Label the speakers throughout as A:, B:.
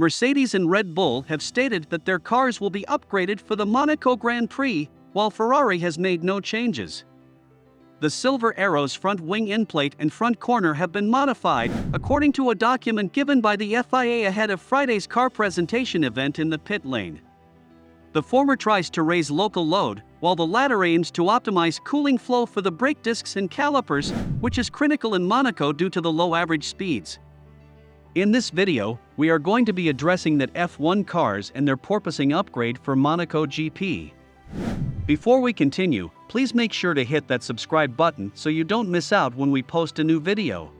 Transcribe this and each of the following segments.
A: Mercedes and Red Bull have stated that their cars will be upgraded for the Monaco Grand Prix, while Ferrari has made no changes. The Silver Arrow's front wing endplate and front corner have been modified, according to a document given by the FIA ahead of Friday's car presentation event in the pit lane. The former tries to raise local load, while the latter aims to optimize cooling flow for the brake discs and calipers, which is critical in Monaco due to the low average speeds. In this video, we are going to be addressing that F1 cars and their porpoising upgrade for Monaco GP. Before we continue, please make sure to hit that subscribe button so you don't miss out when we post a new video.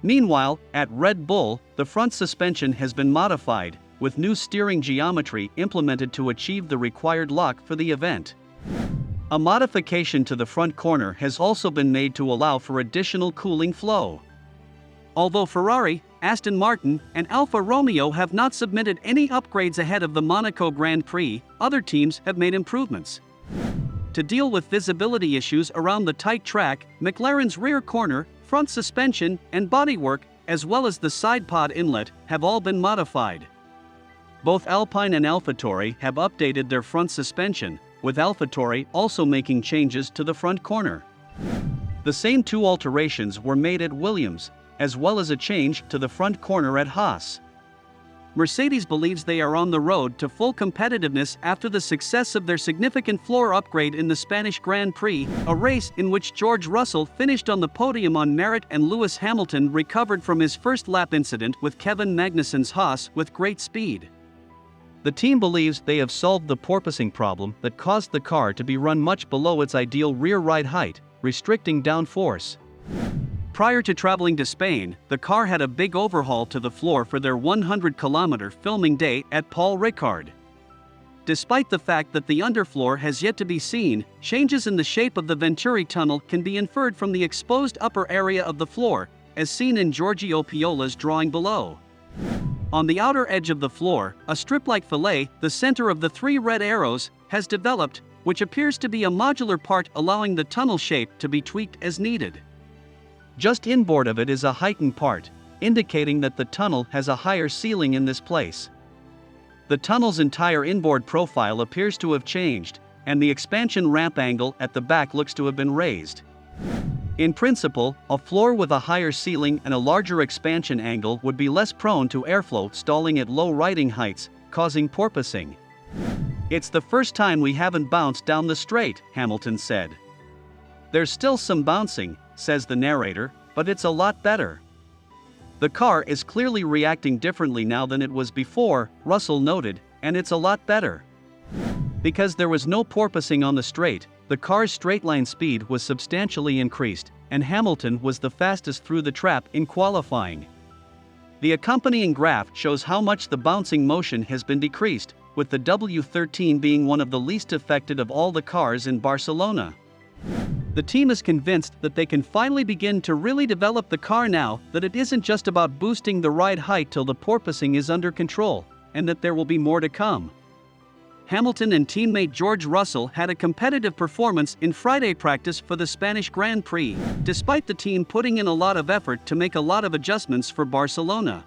A: Meanwhile, at Red Bull, the front suspension has been modified, with new steering geometry implemented to achieve the required lock for the event. A modification to the front corner has also been made to allow for additional cooling flow. Although Ferrari, Aston Martin, and Alfa Romeo have not submitted any upgrades ahead of the Monaco Grand Prix, other teams have made improvements. To deal with visibility issues around the tight track, McLaren's rear corner, front suspension, and bodywork, as well as the side pod inlet, have all been modified. Both Alpine and AlphaTauri have updated their front suspension, with AlphaTauri also making changes to the front corner. The same two alterations were made at Williams, as well as a change to the front corner at Haas. Mercedes believes they are on the road to full competitiveness after the success of their significant floor upgrade in the Spanish Grand Prix, a race in which George Russell finished on the podium on merit and Lewis Hamilton recovered from his first lap incident with Kevin Magnussen's Haas with great speed. The team believes they have solved the porpoising problem that caused the car to be run much below its ideal rear ride height, restricting downforce. Prior to traveling to Spain, the car had a big overhaul to the floor for their 100-kilometer filming day at Paul Ricard. Despite the fact that the underfloor has yet to be seen, changes in the shape of the Venturi tunnel can be inferred from the exposed upper area of the floor, as seen in Giorgio Piola's drawing below. On the outer edge of the floor, a strip-like fillet, the center of the three red arrows, has developed, which appears to be a modular part allowing the tunnel shape to be tweaked as needed. Just inboard of it is a heightened part, indicating that the tunnel has a higher ceiling in this place. The tunnel's entire inboard profile appears to have changed, and the expansion ramp angle at the back looks to have been raised. In principle, a floor with a higher ceiling and a larger expansion angle would be less prone to airflow stalling at low riding heights, causing porpoising. "It's the first time we haven't bounced down the straight," Hamilton said. "There's still some bouncing," says the narrator, "but it's a lot better. The car is clearly reacting differently now than it was before," Russell noted, "and it's a lot better. Because there was no porpoising on the straight, the car's straight-line speed was substantially increased, and Hamilton was the fastest through the trap in qualifying." The accompanying graph shows how much the bouncing motion has been decreased, with the W13 being one of the least affected of all the cars in Barcelona. The team is convinced that they can finally begin to really develop the car now that it isn't just about boosting the ride height till the porpoising is under control, and that there will be more to come. Hamilton and teammate George Russell had a competitive performance in Friday practice for the Spanish Grand Prix, despite the team putting in a lot of effort to make a lot of adjustments for Barcelona.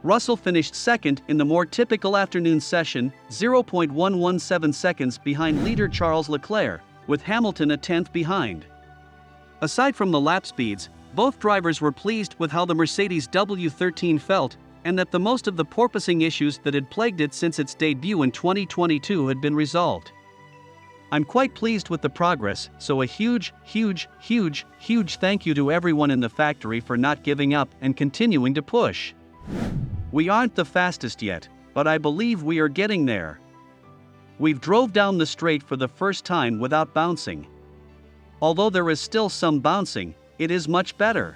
A: Russell finished second in the more typical afternoon session, 0.117 seconds behind leader Charles Leclerc, with Hamilton a tenth behind. Aside from the lap speeds, both drivers were pleased with how the Mercedes W13 felt, and that the most of the porpoising issues that had plagued it since its debut in 2022 had been resolved. "I'm quite pleased with the progress, so a huge thank you to everyone in the factory for not giving up and continuing to push. We aren't the fastest yet, but I believe we are getting there. We've drove down the straight for the first time without bouncing. Although there is still some bouncing, it is much better."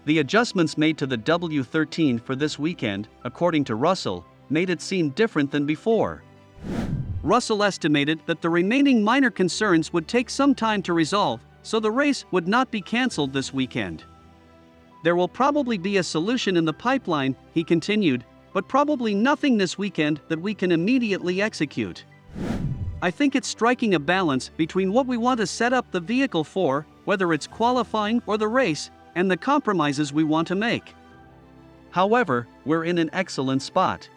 A: The adjustments made to the W13 for this weekend, according to Russell, made it seem different than before. Russell estimated that the remaining minor concerns would take some time to resolve, so the race would not be cancelled this weekend. "There will probably be a solution in the pipeline," he continued, "but probably nothing this weekend that we can immediately execute. I think it's striking a balance between what we want to set up the vehicle for, whether it's qualifying or the race, and the compromises we want to make. However, we're in an excellent spot."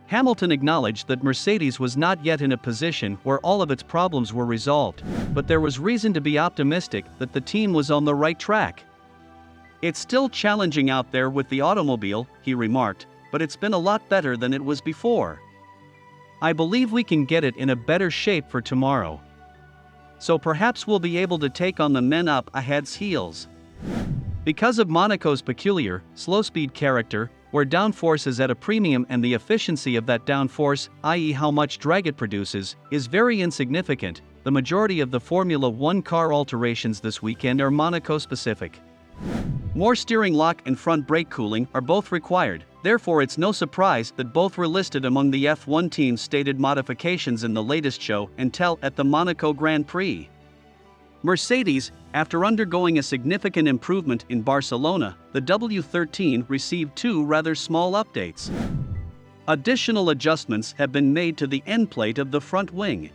A: Hamilton acknowledged that Mercedes was not yet in a position where all of its problems were resolved, but there was reason to be optimistic that the team was on the right track. "It's still challenging out there with the automobile," he remarked, "but it's been a lot better than it was before. I believe we can get it in a better shape for tomorrow. So perhaps we'll be able to take on the men up ahead's heels." Because of Monaco's peculiar, slow-speed character, where downforce is at a premium and the efficiency of that downforce, i.e. how much drag it produces, is very insignificant, the majority of the Formula 1 car alterations this weekend are Monaco-specific. More steering lock and front brake cooling are both required, therefore it's no surprise that both were listed among the F1 team's stated modifications in the latest show and tell at the Monaco Grand Prix. Mercedes, after undergoing a significant improvement in Barcelona, the W13 received two rather small updates. Additional adjustments have been made to the endplate of the front wing.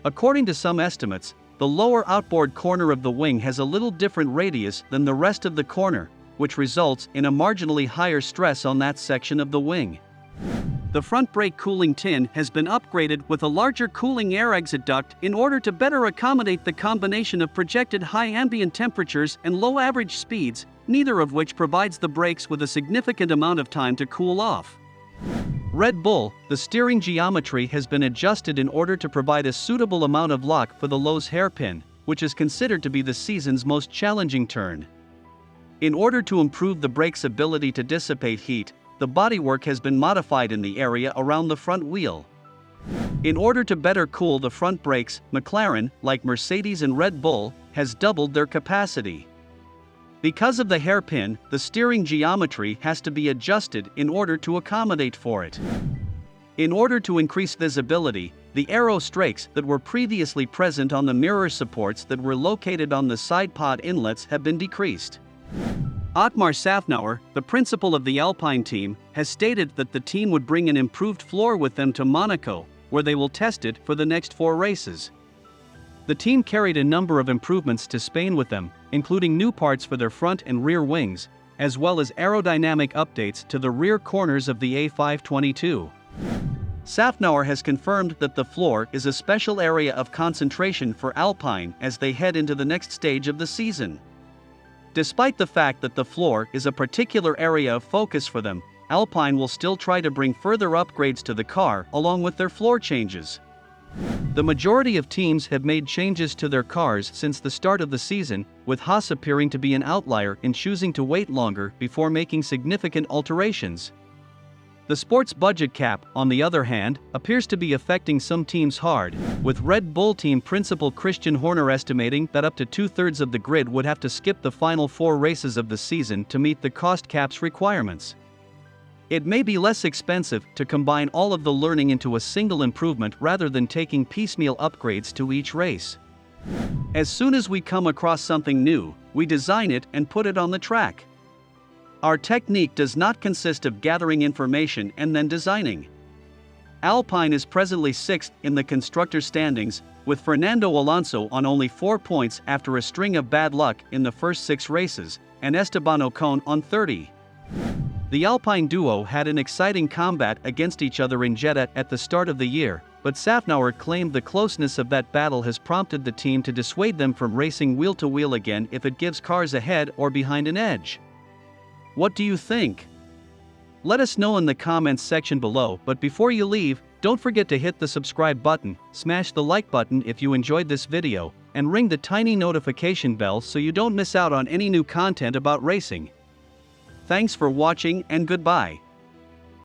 A: According to some estimates, the lower outboard corner of the wing has a little different radius than the rest of the corner, which results in a marginally higher stress on that section of the wing. The front brake cooling tin has been upgraded with a larger cooling air exit duct in order to better accommodate the combination of projected high ambient temperatures and low average speeds, neither of which provides the brakes with a significant amount of time to cool off. Red Bull, the steering geometry has been adjusted in order to provide a suitable amount of lock for the Lowe's hairpin, which is considered to be the season's most challenging turn. In order to improve the brake's ability to dissipate heat, the bodywork has been modified in the area around the front wheel. In order to better cool the front brakes, McLaren, like Mercedes and Red Bull, has doubled their capacity. Because of the hairpin, the steering geometry has to be adjusted in order to accommodate for it. In order to increase visibility, the aero strakes that were previously present on the mirror supports that were located on the side pod inlets have been decreased. Otmar Szafnauer, the principal of the Alpine team, has stated that the team would bring an improved floor with them to Monaco, where they will test it for the next 4 races. The team carried a number of improvements to Spain with them, including new parts for their front and rear wings, as well as aerodynamic updates to the rear corners of the A522. Szafnauer has confirmed that the floor is a special area of concentration for Alpine as they head into the next stage of the season. Despite the fact that the floor is a particular area of focus for them, Alpine will still try to bring further upgrades to the car along with their floor changes. The majority of teams have made changes to their cars since the start of the season, with Haas appearing to be an outlier in choosing to wait longer before making significant alterations. The sports budget cap, on the other hand, appears to be affecting some teams hard, with Red Bull team principal Christian Horner estimating that up to 2/3 of the grid would have to skip the final 4 races of the season to meet the cost cap's requirements. It may be less expensive to combine all of the learning into a single improvement rather than taking piecemeal upgrades to each race. As soon as we come across something new, we design it and put it on the track. Our technique does not consist of gathering information and then designing. Alpine is presently 6th in the constructor standings, with Fernando Alonso on only 4 points after a string of bad luck in the first 6 races, and Esteban Ocon on 30. The Alpine duo had an exciting combat against each other in Jeddah at the start of the year, but Szafnauer claimed the closeness of that battle has prompted the team to dissuade them from racing wheel-to-wheel again if it gives cars ahead or behind an edge. What do you think? Let us know in the comments section below, but before you leave, don't forget to hit the subscribe button, smash the like button if you enjoyed this video, and ring the tiny notification bell so you don't miss out on any new content about racing. Thanks for watching and goodbye.